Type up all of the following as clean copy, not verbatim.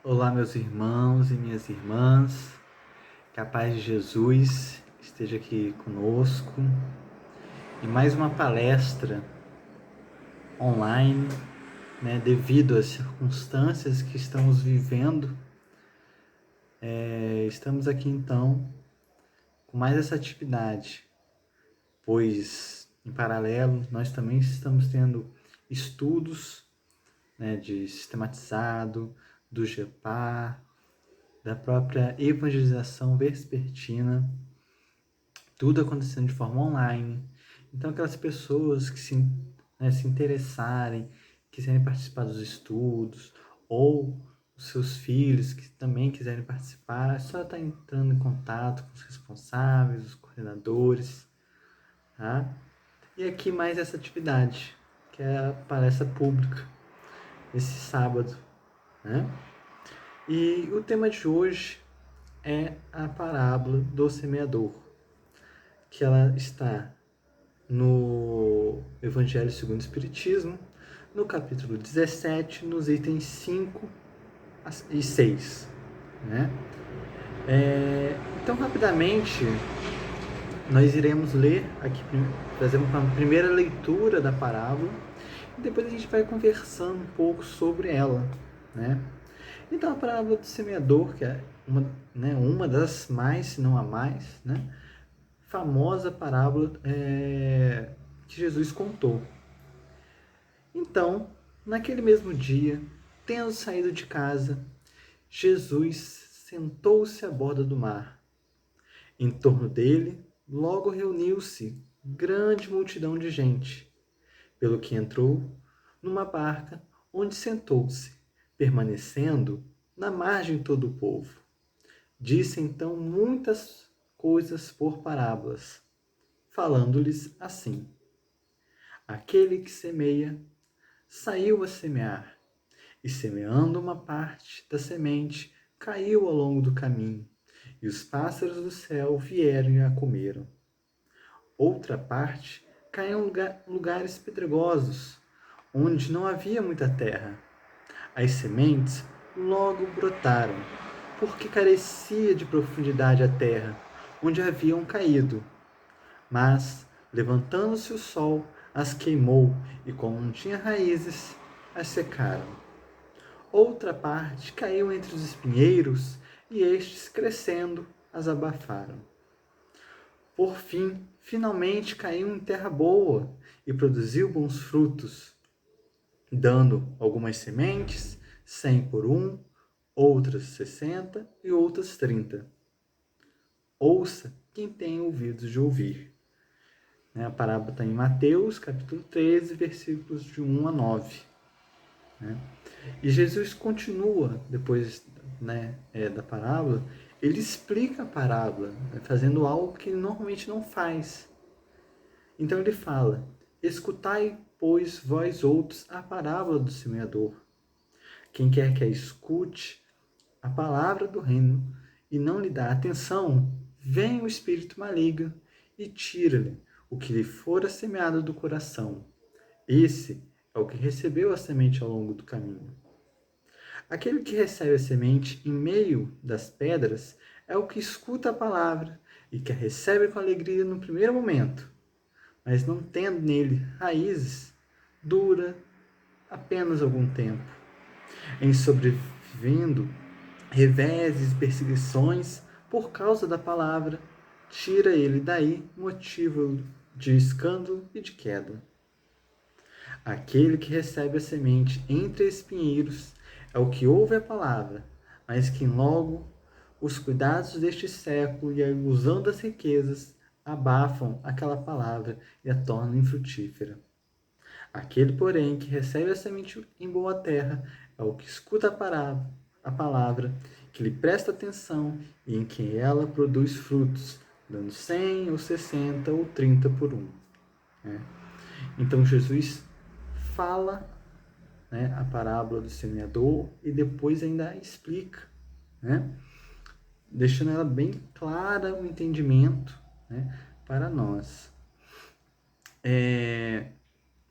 Olá, meus irmãos e minhas irmãs, que a paz de Jesus esteja aqui conosco e mais uma palestra online, devido às circunstâncias que estamos vivendo. Estamos aqui então com mais essa atividade, pois em paralelo nós também estamos tendo estudos, de sistematizado, do GEPAR, da própria evangelização vespertina, tudo acontecendo de forma online. Então, aquelas pessoas que se interessarem, quiserem participar dos estudos, ou os seus filhos que também quiserem participar, é só estar entrando em contato com os responsáveis, os coordenadores, tá? E aqui mais essa atividade, que é a palestra pública, esse sábado, né? E o tema de hoje é a parábola do semeador, que ela está no Evangelho segundo o Espiritismo, no capítulo 17, nos itens 5 e 6. Né? Então, rapidamente, nós iremos ler aqui, fazer uma primeira leitura da parábola, e depois a gente vai conversando um pouco sobre ela. Né? Então, a parábola do semeador, que é uma das mais, se não a mais, famosa parábola que Jesus contou. Então, naquele mesmo dia, tendo saído de casa, Jesus sentou-se à borda do mar. Em torno dele, logo reuniu-se grande multidão de gente, pelo que entrou numa barca, onde sentou-se, permanecendo na margem todo o povo. Disse então muitas coisas por parábolas, falando-lhes assim: aquele que semeia saiu a semear, e semeando uma parte da semente, caiu ao longo do caminho, e os pássaros do céu vieram e a comeram. Outra parte caiu em lugares pedregosos, onde não havia muita terra. As sementes logo brotaram, porque carecia de profundidade a terra, onde haviam caído. Mas, levantando-se o sol, as queimou, e como não tinha raízes, as secaram. Outra parte caiu entre os espinheiros, e estes, crescendo, as abafaram. Por fim, finalmente caiu em terra boa, e produziu bons frutos, dando algumas sementes, 100 por um, outras 60 e outras 30. Ouça quem tem ouvidos de ouvir. A parábola está em Mateus, capítulo 13, versículos de 1 a 9. E Jesus continua, depois da parábola, ele explica a parábola, fazendo algo que ele normalmente não faz. Então ele fala: escutai, pois, vós outros, a parábola do semeador. Quem quer que a escute, a palavra do reino, e não lhe dá atenção, vem o espírito maligno e tira-lhe o que lhe fora semeado do coração. Esse é o que recebeu a semente ao longo do caminho. Aquele que recebe a semente em meio das pedras é o que escuta a palavra e que a recebe com alegria no primeiro momento, mas não tendo nele raízes, dura apenas algum tempo. Em sobrevivendo reveses e perseguições por causa da palavra, tira ele daí motivo de escândalo e de queda. Aquele que recebe a semente entre espinheiros é o que ouve a palavra, mas que logo os cuidados deste século e a ilusão das riquezas abafam aquela palavra e a tornam infrutífera. Aquele, porém, que recebe a semente em boa terra é o que escuta a palavra, que lhe presta atenção e em que ela produz frutos, dando 100 ou 60 ou 30 por um. Então Jesus fala a parábola do semeador e depois ainda explica, deixando ela bem clara o entendimento para nós.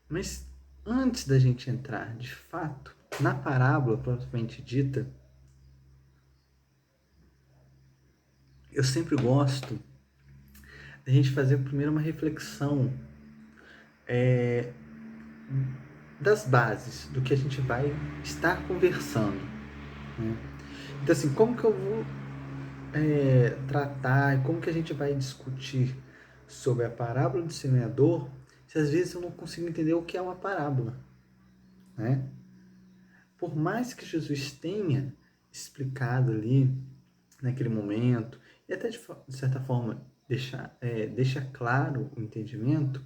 Mas antes da gente entrar de fato na parábola propriamente dita, eu sempre gosto da gente fazer primeiro uma reflexão das bases do que a gente vai estar conversando, né? Então, assim, como que eu vou tratar, como que a gente vai discutir sobre a parábola do semeador, se às vezes eu não consigo entender o que é uma parábola, né? Por mais que Jesus tenha explicado ali, naquele momento, e até de certa forma deixa claro o entendimento,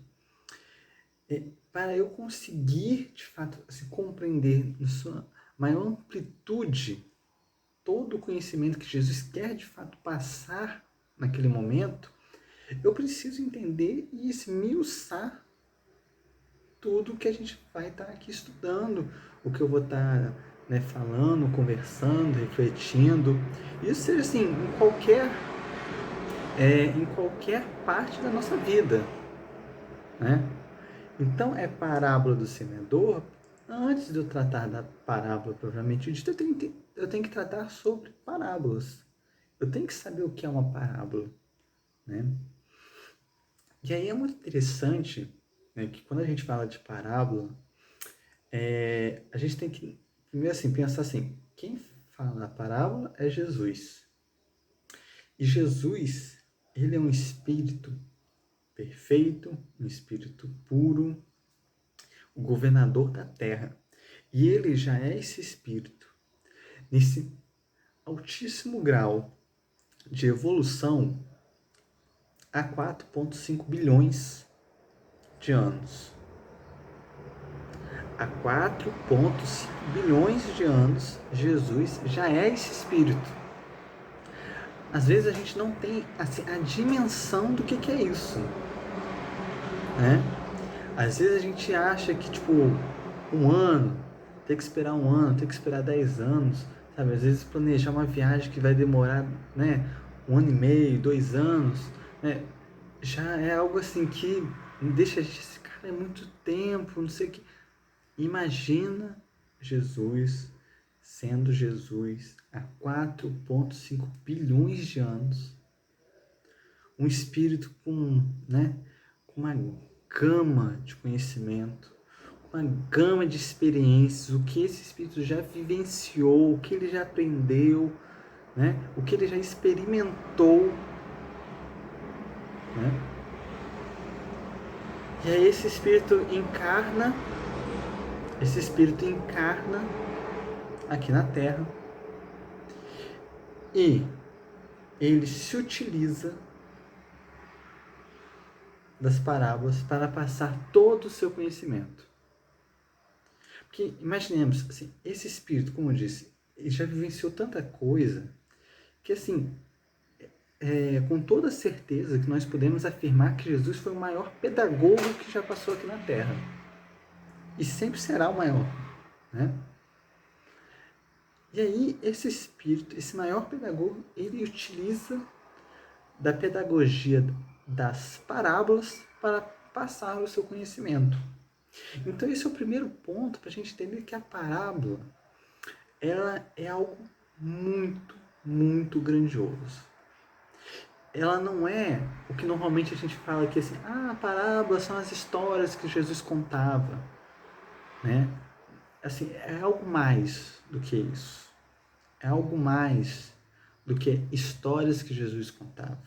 para eu conseguir, de fato, se compreender na sua maior amplitude todo o conhecimento que Jesus quer, de fato, passar naquele momento, eu preciso entender e esmiuçar tudo que a gente vai estar aqui estudando, o que eu vou estar falando, conversando, refletindo. Isso seja assim, em qualquer parte da nossa vida, né? Então, parábola do semeador. Antes de eu tratar da parábola propriamente dita, eu tenho que tratar sobre parábolas. Eu tenho que saber o que é uma parábola, né? E aí é muito interessante, né, que quando a gente fala de parábola, a gente tem que, primeiro assim, pensar assim, quem fala a parábola é Jesus. E Jesus, ele é um espírito perfeito, um espírito puro, o governador da terra. E ele já é esse espírito, nesse altíssimo grau de evolução há 4,5 bilhões de anos. Há 4,5 bilhões de anos, Jesus já é esse espírito. Às vezes a gente não tem assim, a dimensão do que é isso, né? Às vezes a gente acha que, tipo, um ano, tem que esperar um ano, tem que esperar 10 anos, sabe? Às vezes planejar uma viagem que vai demorar, né, 1 ano e meio, 2 anos, né? Já é algo assim que deixa a gente, esse cara é muito tempo, não sei o que. Imagina Jesus sendo Jesus há 4,5 bilhões de anos, um espírito com uma gama de conhecimento, uma gama de experiências, o que esse espírito já vivenciou, o que ele já aprendeu, né? O que ele já experimentou, né? E aí esse espírito encarna aqui na Terra e ele se utiliza das parábolas para passar todo o seu conhecimento. Porque imaginemos, assim, esse espírito, como eu disse, ele já vivenciou tanta coisa que, assim, com toda certeza que nós podemos afirmar que Jesus foi o maior pedagogo que já passou aqui na Terra. E sempre será o maior, né? E aí, esse espírito, esse maior pedagogo, ele utiliza da pedagogia das parábolas para passar o seu conhecimento. Então, esse é o primeiro ponto para a gente entender que a parábola, ela é algo muito, muito grandioso. Ela não é o que normalmente a gente fala aqui assim, parábolas são as histórias que Jesus contava, né? Assim, é algo mais do que isso. É algo mais do que histórias que Jesus contava.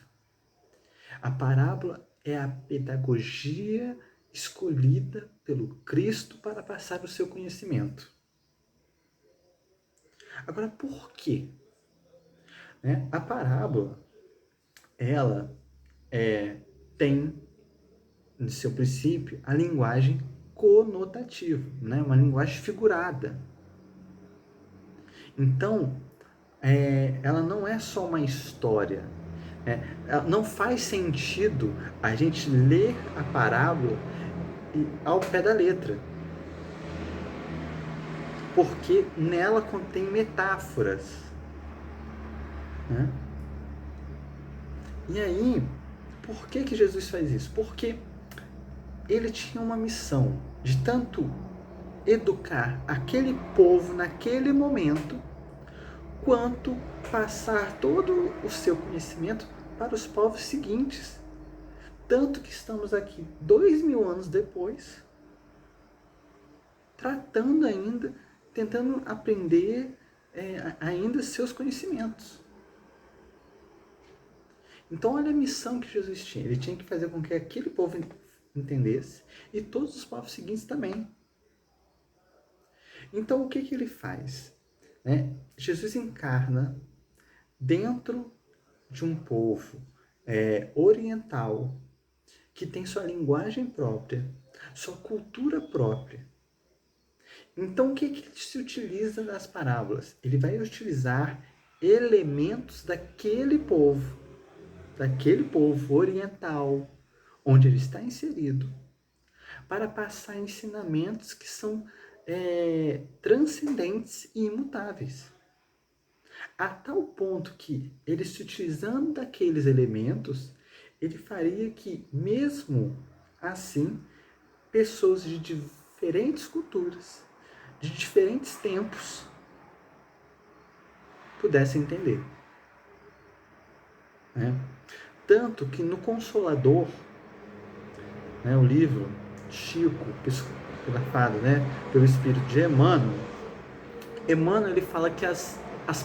A parábola é a pedagogia escolhida pelo Cristo para passar o seu conhecimento. Agora, por quê? A parábola, ela tem, no seu princípio, a linguagem conotativa, uma linguagem figurada. Então, ela não é só uma história. Não faz sentido a gente ler a parábola ao pé da letra, porque nela contém metáforas, né? E aí, por que Jesus faz isso? Porque ele tinha uma missão de tanto educar aquele povo naquele momento, quanto passar todo o seu conhecimento para os povos seguintes. Tanto que estamos aqui 2000 anos depois, tratando ainda, tentando aprender ainda seus conhecimentos. Então olha a missão que Jesus tinha. Ele tinha que fazer com que aquele povo entendesse e todos os povos seguintes também. Então o que ele faz? Jesus encarna dentro de um povo oriental que tem sua linguagem própria, sua cultura própria. Então o que ele se utiliza das parábolas? Ele vai utilizar elementos daquele povo oriental, onde ele está inserido, para passar ensinamentos que são transcendentes e imutáveis. A tal ponto que ele, se utilizando daqueles elementos, ele faria que, mesmo assim, pessoas de diferentes culturas, de diferentes tempos, pudessem entender. Tanto que no Consolador, o livro Chico, psicografado pelo espírito de Emmanuel, ele fala que as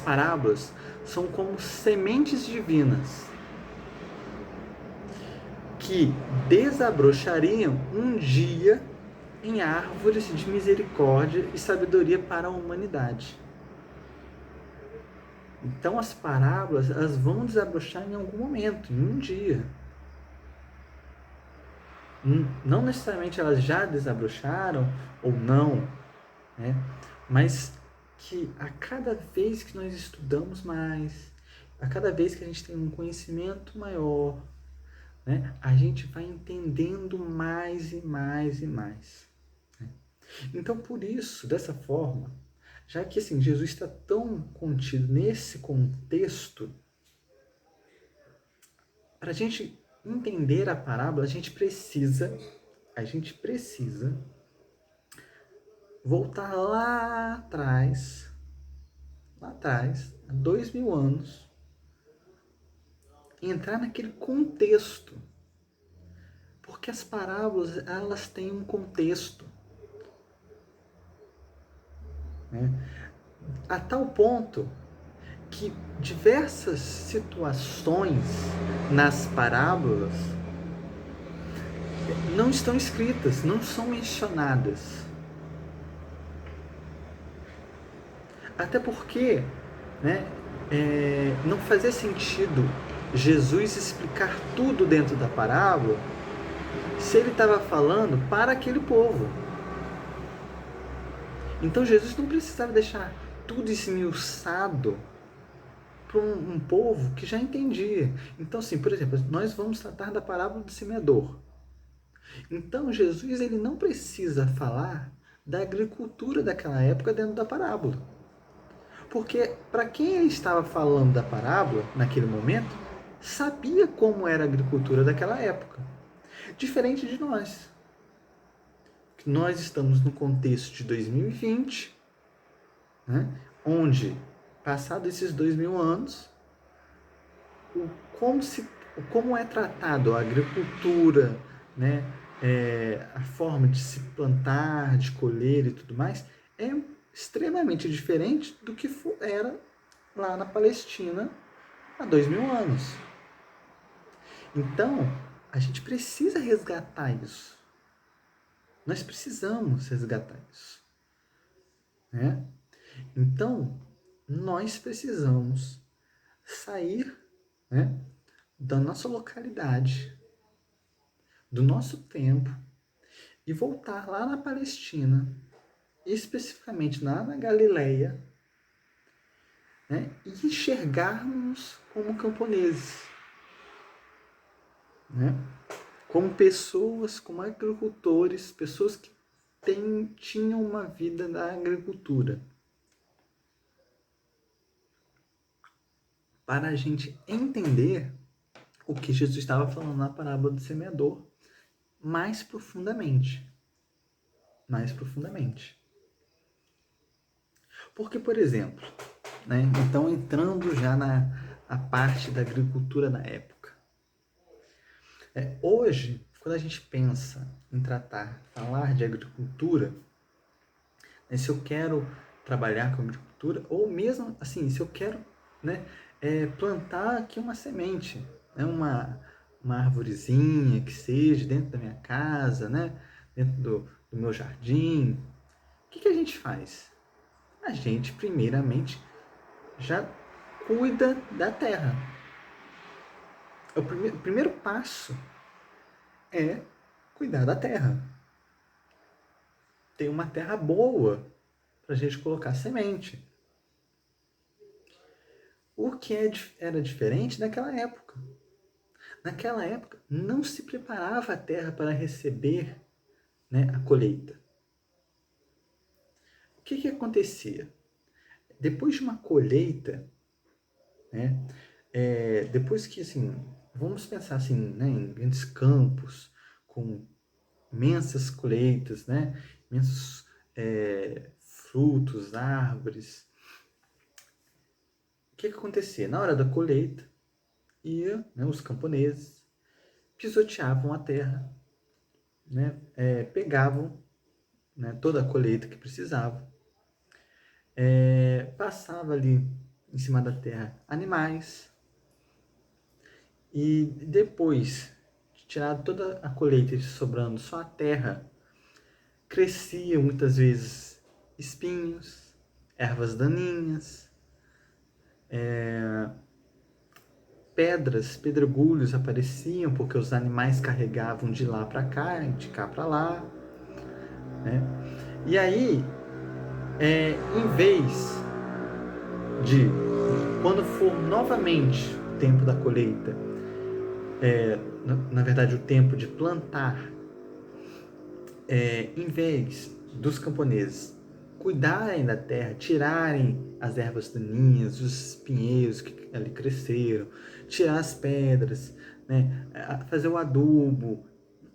parábolas são como sementes divinas que desabrochariam um dia em árvores de misericórdia e sabedoria para a humanidade. Então as parábolas, elas vão desabrochar em algum momento, em um dia. Não necessariamente elas já desabrocharam ou não, mas que a cada vez que nós estudamos mais, a cada vez que a gente tem um conhecimento maior, a gente vai entendendo mais e mais e mais. Então, por isso, dessa forma, já que assim, Jesus está tão contido nesse contexto, para a gente entender a parábola, a gente precisa voltar lá atrás, há 2000 anos, e entrar naquele contexto. Porque as parábolas, elas têm um contexto. A tal ponto que diversas situações nas parábolas não estão escritas, não são mencionadas. Até porque não fazia sentido Jesus explicar tudo dentro da parábola se ele estava falando para aquele povo. Então Jesus não precisava deixar tudo esmiuçado para um povo que já entendia. Então, assim, por exemplo, nós vamos tratar da parábola do semeador. Então, Jesus ele não precisa falar da agricultura daquela época dentro da parábola. Porque para quem ele estava falando da parábola, naquele momento, sabia como era a agricultura daquela época. Diferente de nós. Nós estamos no contexto de 2020, onde, passados esses 2000 anos, como é tratado a agricultura, a forma de se plantar, de colher e tudo mais, é extremamente diferente do que era lá na Palestina há 2000 anos. Então, a gente precisa resgatar isso. Nós precisamos resgatar isso. Então, nós precisamos sair da nossa localidade, do nosso tempo, e voltar lá na Palestina, especificamente lá na Galileia, e enxergarmos como camponeses, como pessoas, como agricultores, pessoas que tinham uma vida na agricultura. Para a gente entender o que Jesus estava falando na parábola do semeador mais profundamente. Porque, por exemplo, né? Então, entrando já na parte da agricultura na época. Hoje, quando a gente pensa em falar de agricultura, né, se eu quero trabalhar com agricultura, ou mesmo assim, se eu quero, né, plantar aqui uma semente, né, uma arvorezinha que seja dentro da minha casa, né, dentro do meu jardim, o que a gente faz? A gente, primeiramente, já cuida da terra. O primeiro passo é cuidar da terra. Ter uma terra boa para a gente colocar semente. O que era diferente naquela época. Naquela época, não se preparava a terra para receber, né, a colheita. O que acontecia? Depois de uma colheita, né, depois que, assim, vamos pensar assim, né, em grandes campos, com imensas colheitas, né, imensos frutos, árvores. O que acontecia? Na hora da colheita, né, os camponeses pisoteavam a terra, né, pegavam, né, toda a colheita que precisavam, passava ali em cima da terra animais, e depois de tirar toda a colheita e sobrando só a terra, cresciam muitas vezes espinhos, ervas daninhas, pedregulhos apareciam porque os animais carregavam de lá para cá, de cá para lá, né? E aí, em vez de, quando for novamente o tempo da colheita, na verdade o tempo de plantar, em vez dos camponeses cuidarem da terra, tirarem as ervas daninhas, os espinheiros que ali cresceram, tirar as pedras, né, fazer o adubo.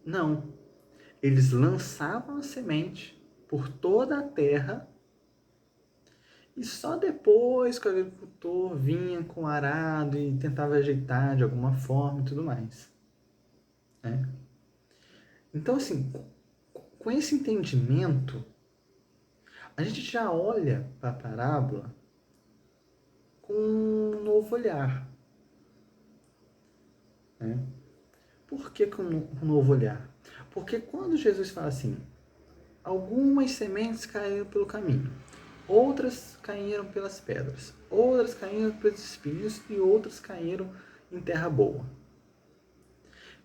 Não. Eles lançavam a semente por toda a terra e só depois que o agricultor vinha com o arado e tentava ajeitar de alguma forma e tudo mais, né? Então, assim, com esse entendimento, a gente já olha para a parábola com um novo olhar, né? Por que com um novo olhar? Porque quando Jesus fala assim, algumas sementes caíram pelo caminho, outras caíram pelas pedras, outras caíram pelos espinhos e outras caíram em terra boa.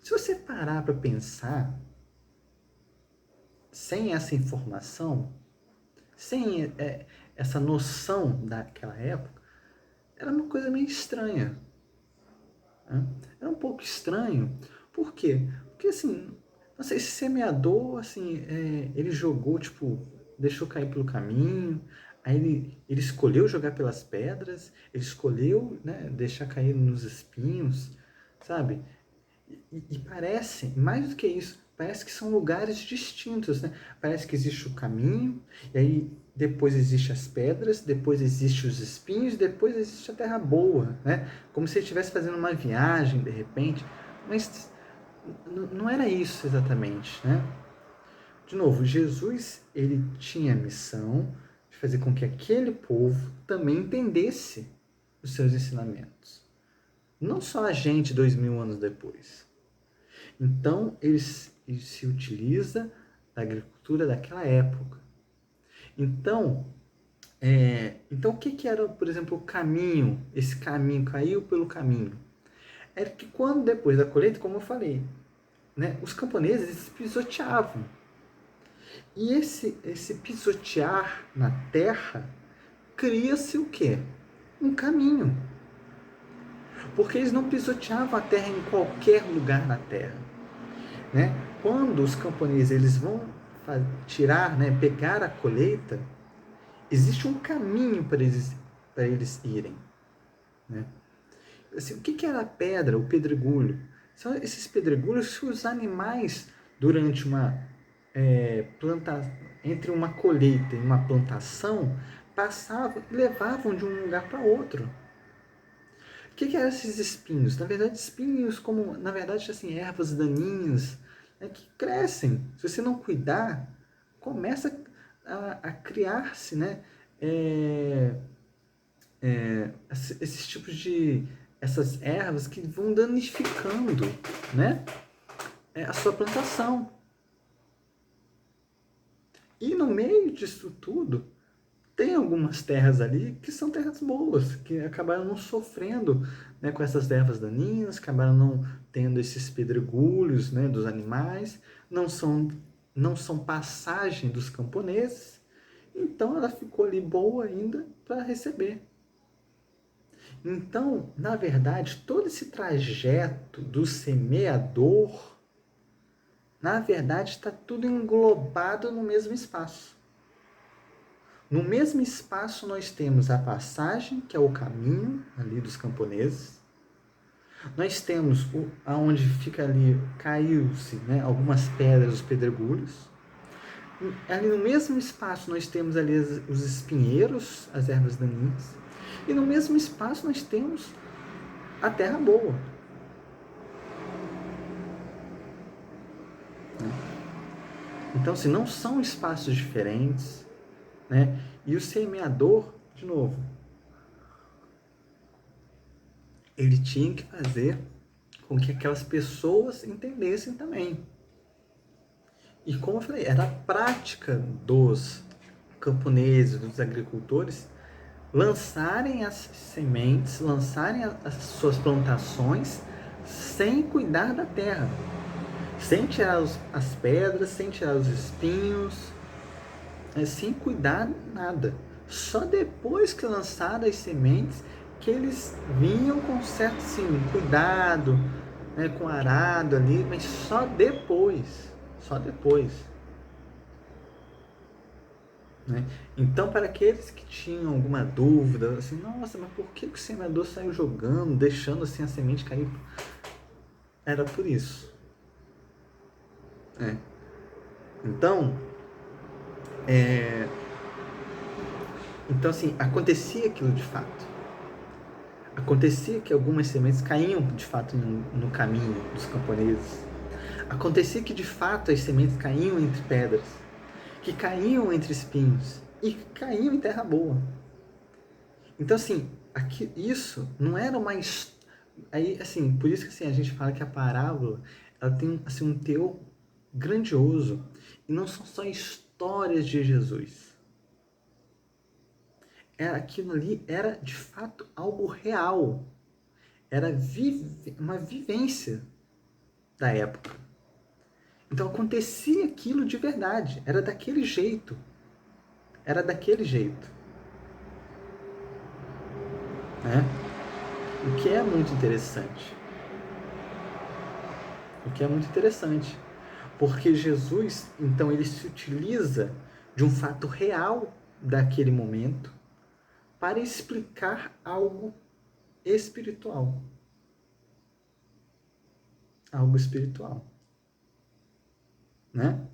Se você parar para pensar, sem essa informação, sem essa noção daquela época, era uma coisa meio estranha. Né? Era um pouco estranho. Por quê? Porque, assim, não sei, esse semeador, assim, ele jogou, tipo, deixou cair pelo caminho, aí ele escolheu jogar pelas pedras, ele escolheu, né, deixar cair nos espinhos, sabe? E parece, mais do que isso, parece que são lugares distintos, né? Parece que existe o caminho, e aí depois existe as pedras, depois existe os espinhos, depois existe a terra boa, né? Como se ele estivesse fazendo uma viagem, de repente. Mas não era isso exatamente, né? De novo, Jesus, ele tinha a missão de fazer com que aquele povo também entendesse os seus ensinamentos. Não só a gente 2000 anos depois. Então, ele se utiliza da agricultura daquela época. Então, o que era, por exemplo, o caminho? Esse caminho caiu pelo caminho. Era que quando, depois da colheita, como eu falei, né, os camponeses pisoteavam. E esse pisotear na terra, cria-se o quê? Um caminho. Porque eles não pisoteavam a terra em qualquer lugar na terra. Né? Quando os camponeses eles vão tirar, né, pegar a colheita, existe um caminho para eles irem. Né? Assim, o que era a pedra, o pedregulho? São esses pedregulhos que os animais, durante uma entre uma colheita e uma plantação, passavam e levavam de um lugar para outro. O que eram esses espinhos? Na verdade, espinhos como, na verdade, assim, ervas daninhas, né, que crescem. Se você não cuidar, começa a criar-se, né, esses tipos de, essas ervas que vão danificando, né, a sua plantação. E no meio disso tudo, tem algumas terras ali que são terras boas, que acabaram não sofrendo, né, com essas ervas daninhas, acabaram não tendo esses pedregulhos, né, dos animais, não são passagem dos camponeses, então ela ficou ali boa ainda para receber. Então, na verdade, todo esse trajeto do semeador, na verdade, está tudo englobado no mesmo espaço. No mesmo espaço nós temos a passagem, que é o caminho ali dos camponeses. Nós temos aonde fica ali, caiu-se, né, algumas pedras, os pedregulhos. Ali no mesmo espaço nós temos ali os espinheiros, as ervas daninhas. E no mesmo espaço nós temos a terra boa. Então, assim, não são espaços diferentes, né? E o semeador, de novo, ele tinha que fazer com que aquelas pessoas entendessem também. E como eu falei, era a prática dos camponeses, dos agricultores, lançarem as sementes, lançarem as suas plantações sem cuidar da terra, sem tirar as pedras, sem tirar os espinhos, sem cuidar nada. Só depois que lançaram as sementes que eles vinham com certo assim, cuidado, né, com arado ali, mas só depois. Só depois. Né? Então, para aqueles que tinham alguma dúvida, assim, nossa, mas por que o semeador saiu jogando, deixando assim a semente cair? Era por isso. Então, assim, acontecia aquilo de fato. Acontecia que algumas sementes caíam de fato no caminho dos camponeses. Acontecia que de fato as sementes caíam entre pedras, que caíam entre espinhos e que caíam em terra boa. Então, assim, isso não era uma aí, assim, por isso que assim, a gente fala que a parábola ela tem assim, um teor grandioso. E não são só histórias de Jesus. Aquilo ali era, de fato, algo real. Era uma vivência da época. Então, acontecia aquilo de verdade. Era daquele jeito. Era daquele jeito. Né? O que é muito interessante. O que é muito interessante. Porque Jesus, então, ele se utiliza de um fato real daquele momento para explicar algo espiritual. Algo espiritual. Né?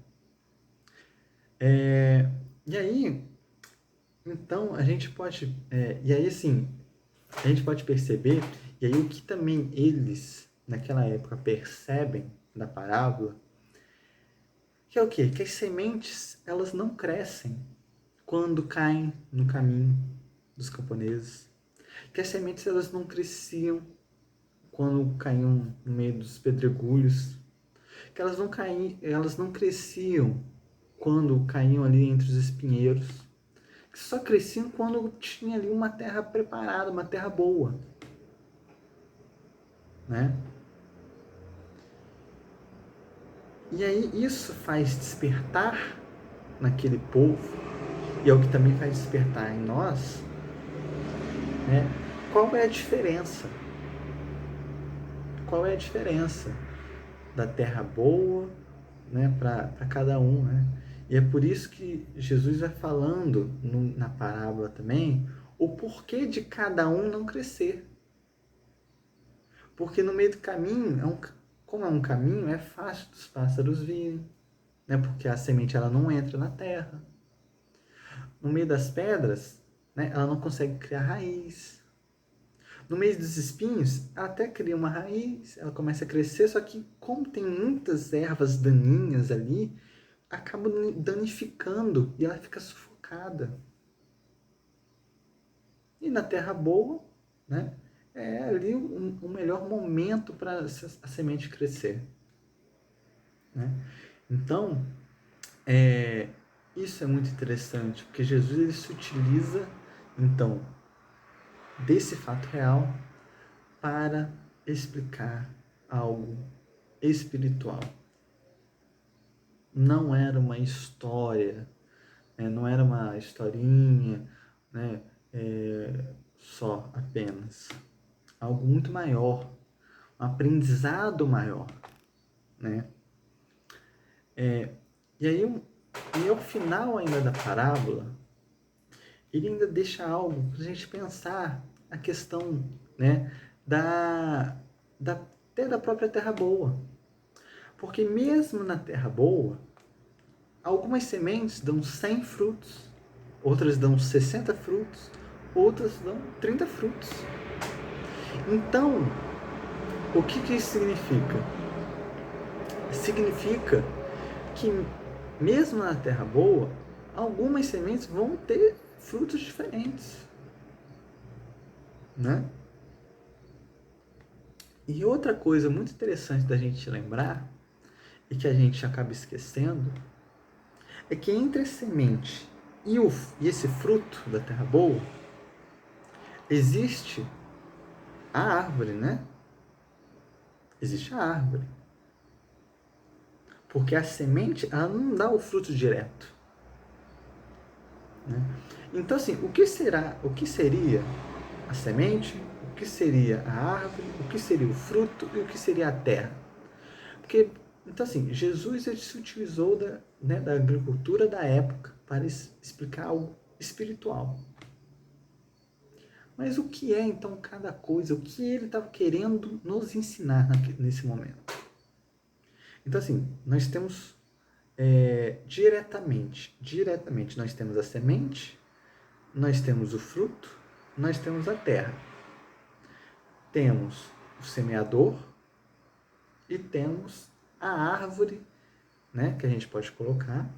E aí, então, a gente pode... e aí, assim, a gente pode perceber, e aí o que também eles, naquela época, percebem da parábola, que é o quê? Que as sementes, elas não crescem quando caem no caminho dos camponeses. Que as sementes, elas não cresciam quando caíam no meio dos pedregulhos. Que elas não cresciam quando caíam ali entre os espinheiros. Que só cresciam quando tinha ali uma terra preparada, uma terra boa. Né? E aí isso faz despertar naquele povo, e é o que também faz despertar em nós, né? Qual é a diferença? Qual é a diferença da terra boa, né, para cada um, né? E é por isso que Jesus vai falando na parábola também o porquê de cada um não crescer. Porque no meio do caminho, como é um caminho, é fácil dos pássaros virem, né? Porque a semente ela não entra na terra. No meio das pedras, né? Ela não consegue criar raiz. No meio dos espinhos, ela até cria uma raiz, ela começa a crescer, só que como tem muitas ervas daninhas ali, acaba danificando e ela fica sufocada. E na terra boa, né, é ali o melhor momento para a semente crescer. Né? Então, isso é muito interessante, porque Jesus ele se utiliza, então, desse fato real para explicar algo espiritual. Não era uma história, né? Não era uma historinha, né? Só apenas. Algo muito maior, um aprendizado maior. Né? E ao final ainda da parábola, ele ainda deixa algo para a gente pensar a questão, né, até da própria terra boa. Porque mesmo na terra boa, algumas sementes dão 100 frutos, outras dão 60 frutos, outras dão 30 frutos. Então, o que isso significa? Significa que mesmo na terra boa, algumas sementes vão ter frutos diferentes, né? E outra coisa muito interessante da gente lembrar, e que a gente acaba esquecendo, é que entre a semente e esse fruto da terra boa, existe a árvore, né? Existe a árvore. Porque a semente, ela não dá o fruto direto. Né? Então, assim, o que seria a semente, o que seria a árvore, o que seria o fruto e o que seria a terra? Porque, então, assim, Jesus ele se utilizou da agricultura da época para explicar algo espiritual. Mas o que é, então, cada coisa? O que ele estava querendo nos ensinar nesse momento? Então, assim, nós temos diretamente, nós temos a semente, nós temos o fruto, nós temos a terra. Temos o semeador e temos a árvore, né, que a gente pode colocar,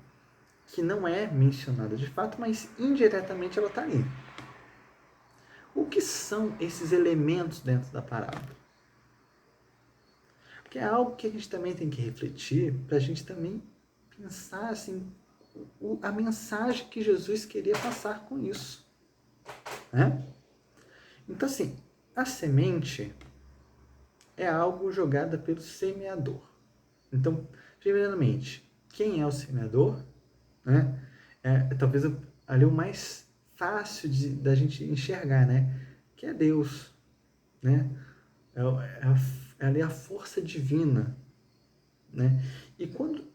que não é mencionada de fato, mas indiretamente ela está ali. O que são esses elementos dentro da parábola? Porque é algo que a gente também tem que refletir, para a gente também pensar assim, a mensagem que Jesus queria passar com isso. Né? Então, assim, a semente é algo jogada pelo semeador. Então, primeiramente, quem é o semeador? Né? Talvez ali o mais fácil da gente enxergar, né? Que é Deus. Né? É ali a força divina. Né? E quando,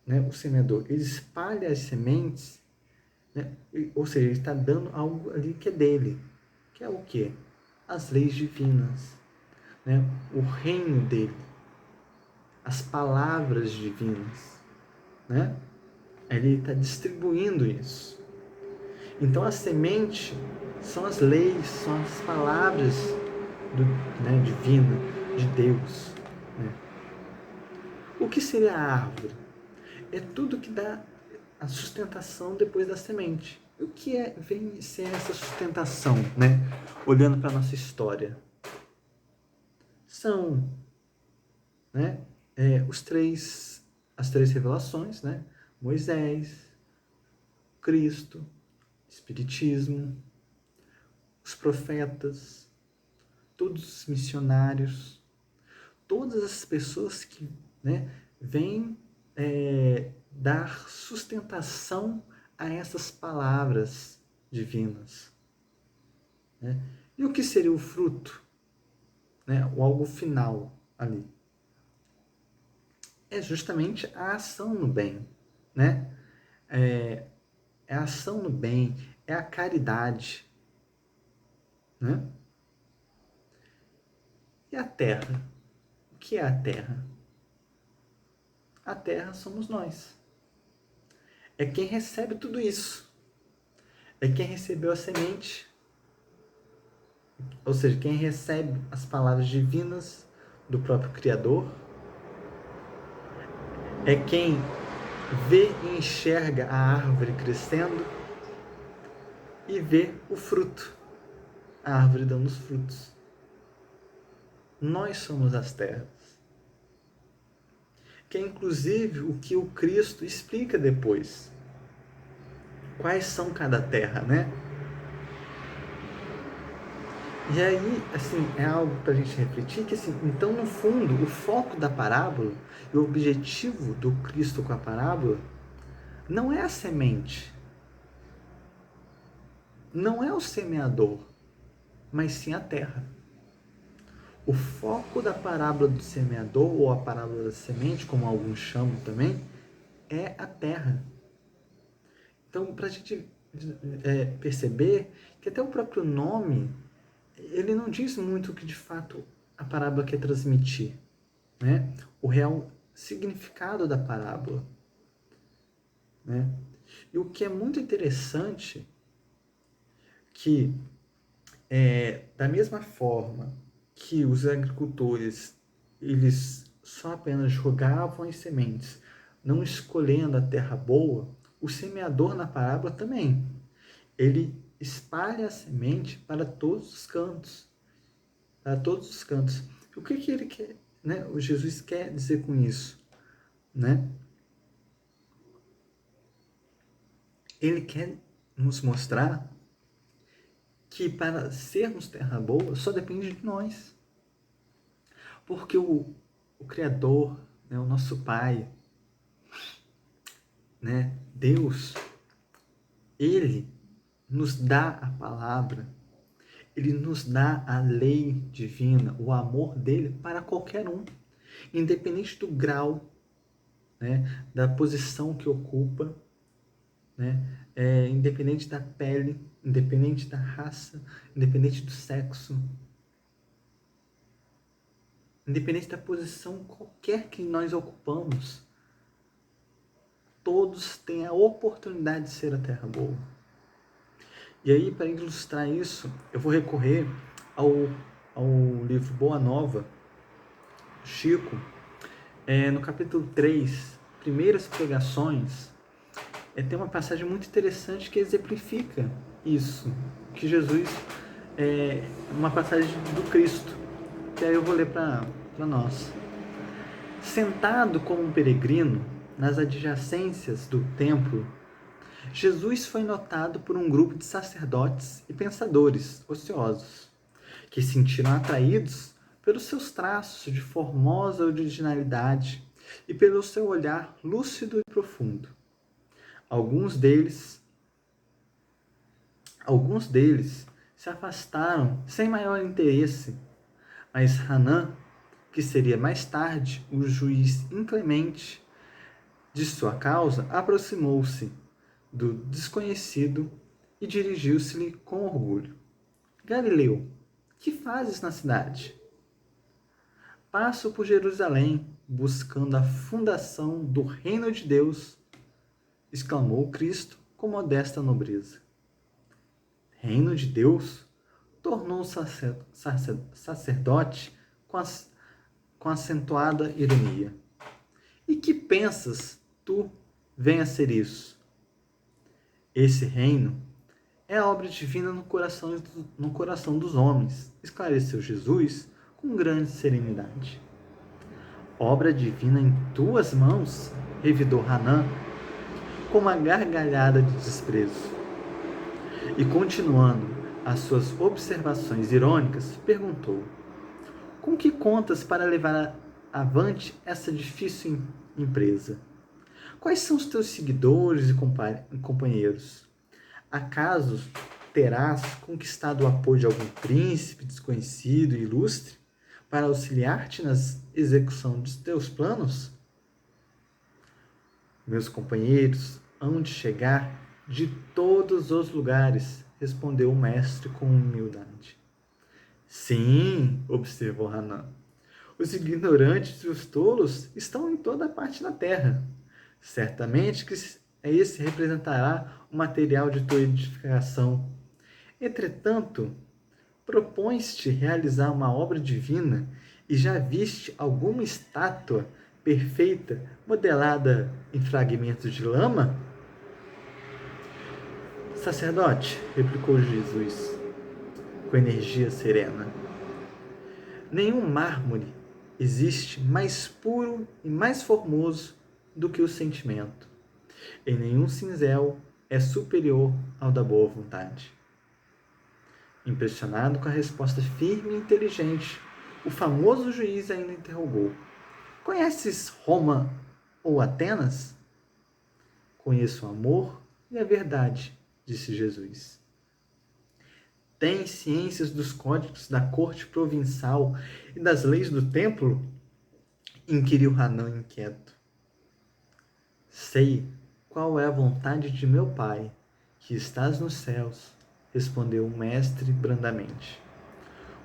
né, o semeador ele espalha as sementes, né, ou seja, ele está dando algo ali que é dele, que é o quê? As leis divinas, né, o reino dele, as palavras divinas, né? Ele está distribuindo isso. Então a semente são as leis, são as palavras divina de Deus. Né? O que seria a árvore? É tudo que dá a sustentação depois da semente. O que vem ser essa sustentação, né? Olhando para a nossa história. São, né, as três revelações, né? Moisés, Cristo, Espiritismo, os profetas, todos os missionários, todas as pessoas que, né, vêm dar sustentação a essas palavras divinas. Né? E o que seria o fruto? Né? O algo final ali. É justamente a ação no bem. Né? É a ação no bem, é a caridade. Né? E a terra? O que é a terra? A terra somos nós. É quem recebe tudo isso. é quem recebeu a semente, ou seja, quem recebe as palavras divinas do próprio Criador, é quem vê e enxerga a árvore crescendo e vê o fruto, a árvore dando os frutos. Nós somos as terras. Que é inclusive o que o Cristo explica depois. Quais são cada terra, né? E aí, assim, é algo para a gente refletir que, assim, então, no fundo, o foco da parábola e o objetivo do Cristo com a parábola não é a semente, não é o semeador, mas sim a terra. O foco da parábola do semeador, ou a parábola da semente, como alguns chamam também, é a terra. Então, para a gente perceber que até o próprio nome, ele não diz muito o que de fato a parábola quer transmitir, né? O real significado da parábola, né? E o que é muito interessante, que da mesma forma que os agricultores, eles só apenas jogavam as sementes, não escolhendo a terra boa, o semeador na parábola também. Ele espalha a semente para todos os cantos. Para todos os cantos. O que ele quer, né? O Jesus quer dizer com isso, né? Ele quer nos mostrar que para sermos terra boa só depende de nós. Porque o Criador, né, o nosso Pai, né, Deus, Ele nos dá a palavra, Ele nos dá a lei divina, o amor dele para qualquer um, independente do grau, né, da posição que ocupa, né, independente da pele, independente da raça, independente do sexo, independente da posição qualquer que nós ocupamos, todos têm a oportunidade de ser a terra boa. E aí, para ilustrar isso, eu vou recorrer ao livro Boa Nova, Chico, no capítulo 3, Primeiras Pregações, tem uma passagem muito interessante que exemplifica isso, que Jesus, uma passagem do Cristo, que aí eu vou ler para nós. Sentado como um peregrino nas adjacências do templo, Jesus foi notado por um grupo de sacerdotes e pensadores ociosos, que se sentiram atraídos pelos seus traços de formosa originalidade e pelo seu olhar lúcido e profundo. Alguns deles se afastaram sem maior interesse, mas Hanã, que seria mais tarde o juiz inclemente de sua causa, aproximou-se do desconhecido e dirigiu-se-lhe com orgulho. Galileu, que fazes na cidade? Passo por Jerusalém, buscando a fundação do reino de Deus, exclamou Cristo com modesta nobreza. Reino de Deus? Tornou o sacerdote com acentuada ironia. E que pensas tu venha a ser isso? Esse reino é a obra divina no coração dos homens, esclareceu Jesus com grande serenidade. Obra divina em tuas mãos? Revidou Hanã, com uma gargalhada de desprezo. E continuando as suas observações irônicas, perguntou: com que contas para levar avante essa difícil empresa? Quais são os teus seguidores e companheiros? Acaso terás conquistado o apoio de algum príncipe desconhecido e ilustre para auxiliar-te na execução dos teus planos? Meus companheiros hão de chegar de todos os lugares, respondeu o mestre com humildade. Sim, observou Hanã. Os ignorantes e os tolos estão em toda parte da terra. Certamente que esse representará o material de tua edificação. Entretanto, propões-te realizar uma obra divina e já viste alguma estátua perfeita modelada em fragmentos de lama? Sacerdote, replicou Jesus, com energia serena, nenhum mármore existe mais puro e mais formoso do que o sentimento, e nenhum cinzel é superior ao da boa vontade. Impressionado com a resposta firme e inteligente, o famoso juiz ainda interrogou: conheces Roma ou Atenas? Conheço o amor e a verdade, disse Jesus. Tens ciências dos códigos da corte provincial e das leis do templo? Inquiriu Hanã inquieto. Sei qual é a vontade de meu Pai, que estás nos céus, respondeu o mestre brandamente.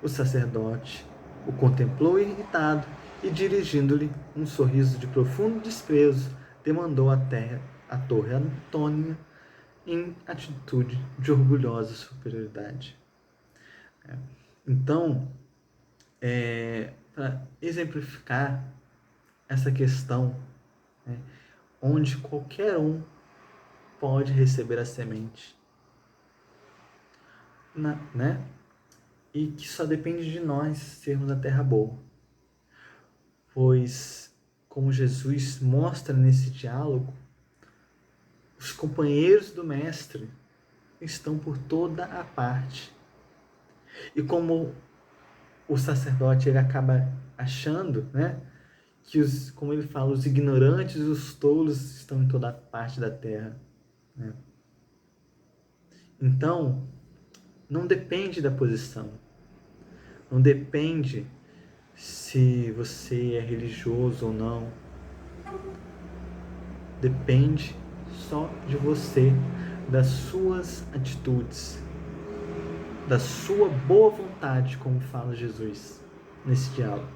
O sacerdote o contemplou irritado e, dirigindo-lhe um sorriso de profundo desprezo, demandou a torre Antônia em atitude de orgulhosa superioridade. Então, para exemplificar essa questão, né, onde qualquer um pode receber a semente, né? E que só depende de nós sermos a terra boa. Pois, como Jesus mostra nesse diálogo, os companheiros do Mestre estão por toda a parte. E como o sacerdote ele acaba achando, né, que como ele fala, os ignorantes e os tolos estão em toda a parte da terra, né? Então, não depende da posição, não depende se você é religioso ou não, depende só de você, das suas atitudes, da sua boa vontade, como fala Jesus nesse diálogo.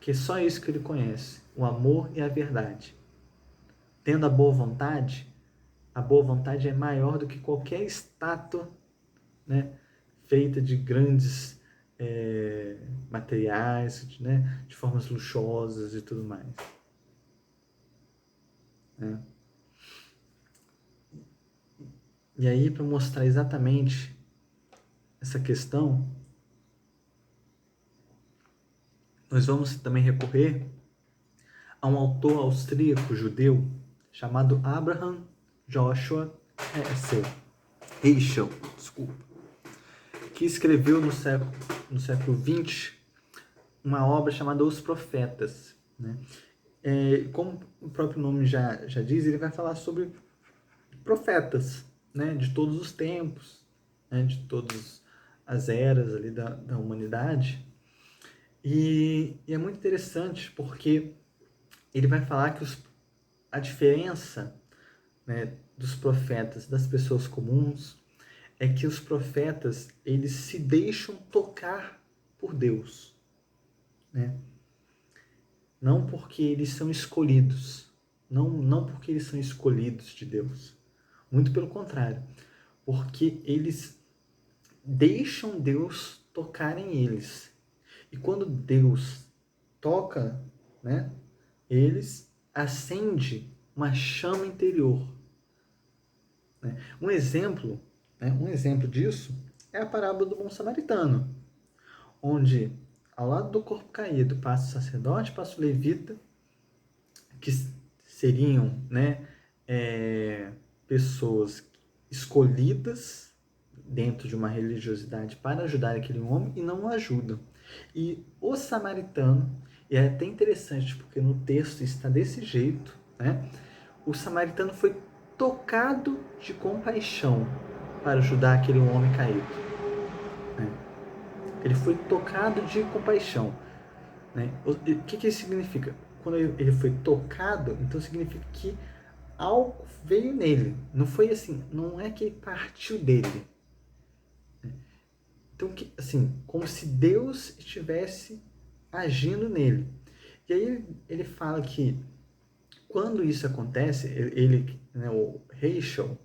Que é só isso que ele conhece, o amor e a verdade. Tendo a boa vontade é maior do que qualquer estátua, né, feita de grandes materiais, né, de formas luxuosas e tudo mais. Né? E aí, para mostrar exatamente essa questão, nós vamos também recorrer a um autor austríaco judeu chamado Abraham Joshua Heschel, que escreveu no século XX uma obra chamada Os Profetas. Né? Como o próprio nome já diz, ele vai falar sobre profetas, né, de todos os tempos, né, de todas as eras ali da humanidade. E é muito interessante porque ele vai falar que a diferença, né, dos profetas das pessoas comuns é que os profetas, eles se deixam tocar por Deus, né? Não porque eles são escolhidos, não porque eles são escolhidos de Deus, muito pelo contrário, porque eles deixam Deus tocar em eles. E quando Deus toca, né, eles, acende uma chama interior. Né? Um exemplo disso é a parábola do bom samaritano, onde ao lado do corpo caído passa o sacerdote, passa o levita, que seriam, né, pessoas escolhidas dentro de uma religiosidade para ajudar aquele homem e não o ajudam. E o samaritano, e é até interessante porque no texto está desse jeito, né? O samaritano foi tocado de compaixão para ajudar aquele homem caído. Né? Ele foi tocado de compaixão. Né? O que isso significa? Quando ele foi tocado, então significa que algo veio nele. Não foi assim, não é que ele partiu dele. Então, assim, como se Deus estivesse agindo nele. E aí ele fala que quando isso acontece, ele, né, o Heschel,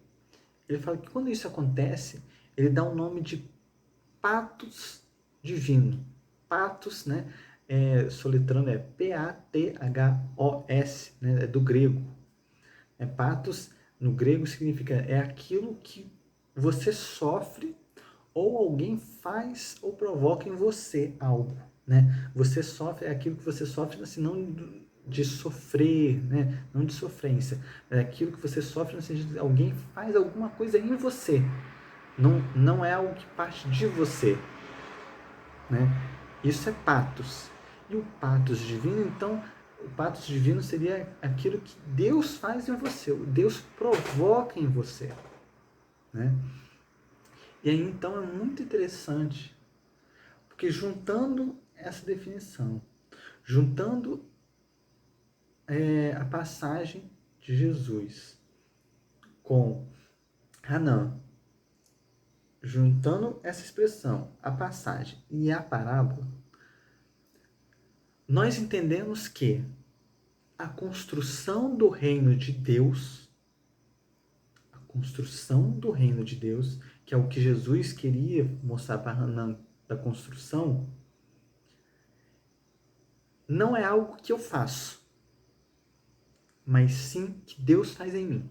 ele fala que quando isso acontece, ele dá o nome de patos divino. Patos, né? Soletrando é P-A-T-H-O-S, né? É do grego. Patos, no grego, significa aquilo que você sofre ou alguém faz ou provoca em você algo, né? Você sofre, é aquilo que você sofre, assim, não de sofrer, né? Não de sofrência, é aquilo que você sofre no sentido de alguém faz alguma coisa em você. Não é algo que parte de você, né? Isso é patos. E o patos divino, então, o patos divino seria aquilo que Deus faz em você, Deus provoca em você, né? E aí, então, é muito interessante, porque juntando essa definição, juntando a passagem de Jesus com Hanan, juntando essa expressão, a passagem e a parábola, nós entendemos que a construção do reino de Deus, que é o que Jesus queria mostrar para Hanan da construção, não é algo que eu faço, mas sim que Deus faz em mim.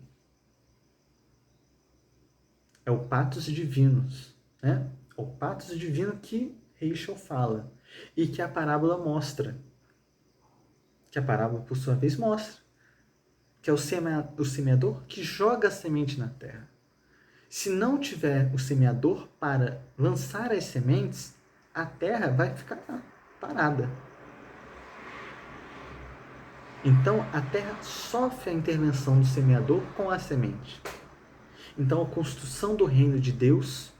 É o patos divinos, né? O patos divino que Heschel fala e que a parábola mostra. Que a parábola, por sua vez, mostra. Que é o semeador que joga a semente na terra. Se não tiver o semeador para lançar as sementes, a terra vai ficar parada. Então, a terra sofre a intervenção do semeador com a semente. Então, a construção do reino de Deus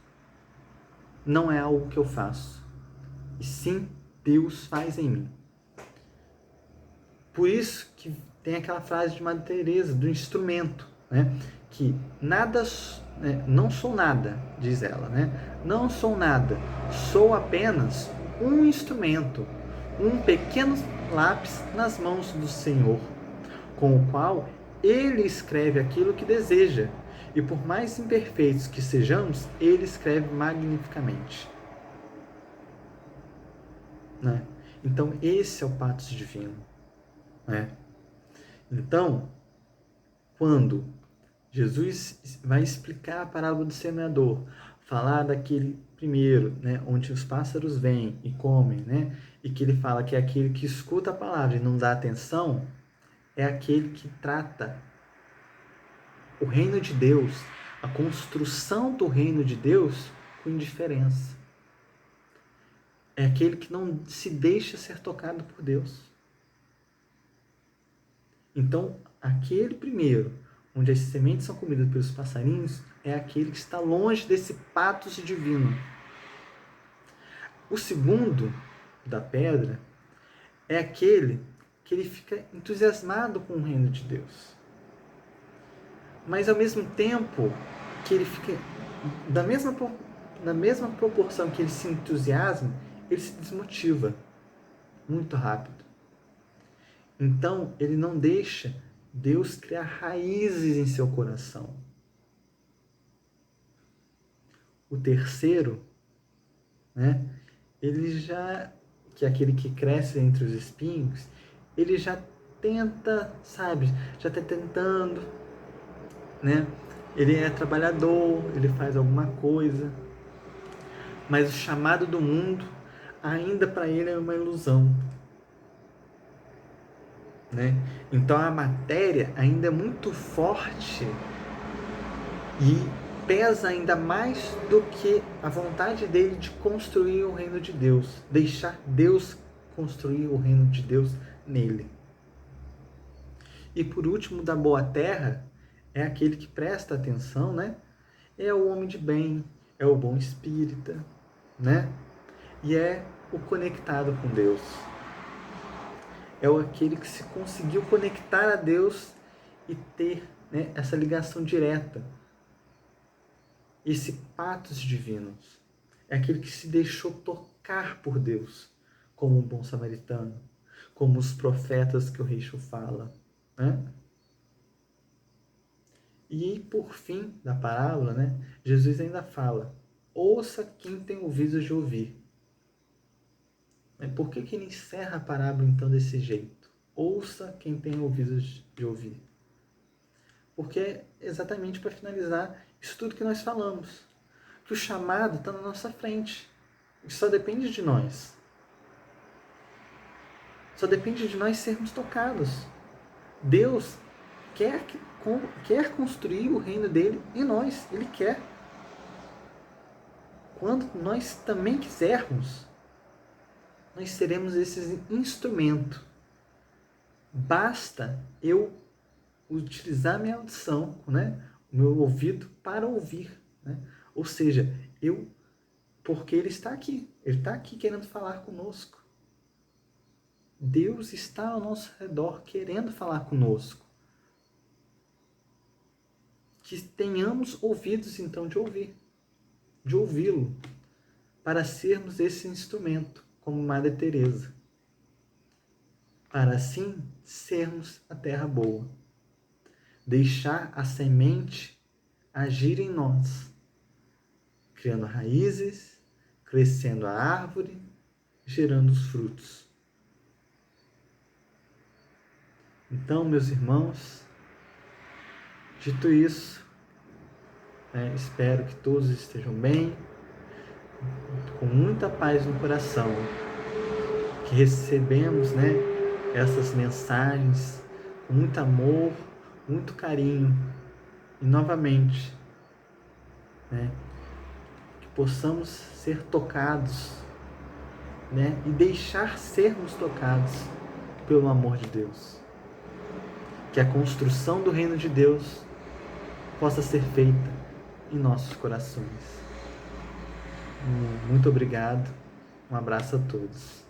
não é algo que eu faço, e sim Deus faz em mim. Por isso que tem aquela frase de Madre Teresa, do instrumento, né? Que nada, não sou nada, diz ela, né? Não sou nada, sou apenas um instrumento, um pequeno lápis nas mãos do Senhor, com o qual Ele escreve aquilo que deseja, e por mais imperfeitos que sejamos, Ele escreve magnificamente, né? Então esse é o patos divino, né? Então, quando Jesus vai explicar a parábola do semeador, falar daquele primeiro, né, onde os pássaros vêm e comem, né, e que ele fala que é aquele que escuta a palavra e não dá atenção, é aquele que trata o reino de Deus, a construção do reino de Deus com indiferença. É aquele que não se deixa ser tocado por Deus. Então, aquele primeiro, onde as sementes são comidas pelos passarinhos, é aquele que está longe desse patos divino. O segundo, da pedra, é aquele que ele fica entusiasmado com o reino de Deus. Mas, ao mesmo tempo, que ele fica da mesma proporção que ele se entusiasma, ele se desmotiva muito rápido. Então, ele não deixa Deus criar raízes em seu coração. O terceiro, né, ele já, que é aquele que cresce entre os espinhos, ele já tenta, sabe, já está tentando, né? Ele é trabalhador, ele faz alguma coisa, mas o chamado do mundo ainda para ele é uma ilusão, né? Então a matéria ainda é muito forte e pesa ainda mais do que a vontade dele de construir o reino de Deus, deixar Deus construir o reino de Deus nele. E por último, da boa terra, é aquele que presta atenção, né? É o homem de bem, é o bom espírita, né? E é o conectado com Deus. É aquele que se conseguiu conectar a Deus e ter, né, essa ligação direta. Esse patos divinos. É aquele que se deixou tocar por Deus, como um bom samaritano, como os profetas que o Heschel fala, né? E, por fim da parábola, né, Jesus ainda fala: ouça quem tem ouvidos de ouvir. Por que ele encerra a parábola, então, desse jeito? Ouça quem tem ouvidos de ouvir. Porque é exatamente para finalizar isso tudo que nós falamos. Que o chamado está na nossa frente. Isso só depende de nós. Só depende de nós sermos tocados. Deus quer construir o reino dele em nós. Ele quer. Quando nós também quisermos, nós seremos esse instrumento. Basta eu utilizar minha audição, né? O meu ouvido para ouvir. Né? Ou seja, porque Ele está aqui. Ele está aqui querendo falar conosco. Deus está ao nosso redor querendo falar conosco. Que tenhamos ouvidos, então, de ouvir. De ouvi-lo. Para sermos esse instrumento, como Madre Teresa. Para assim sermos a terra boa. Deixar a semente agir em nós, criando raízes, crescendo a árvore, gerando os frutos. Então, meus irmãos, dito isso, espero que todos estejam bem, com muita paz no coração, que recebemos essas mensagens com muito amor, muito carinho, e novamente, que possamos ser tocados, e deixar sermos tocados pelo amor de Deus. Que a construção do reino de Deus possa ser feita em nossos corações. Muito obrigado, um abraço a todos.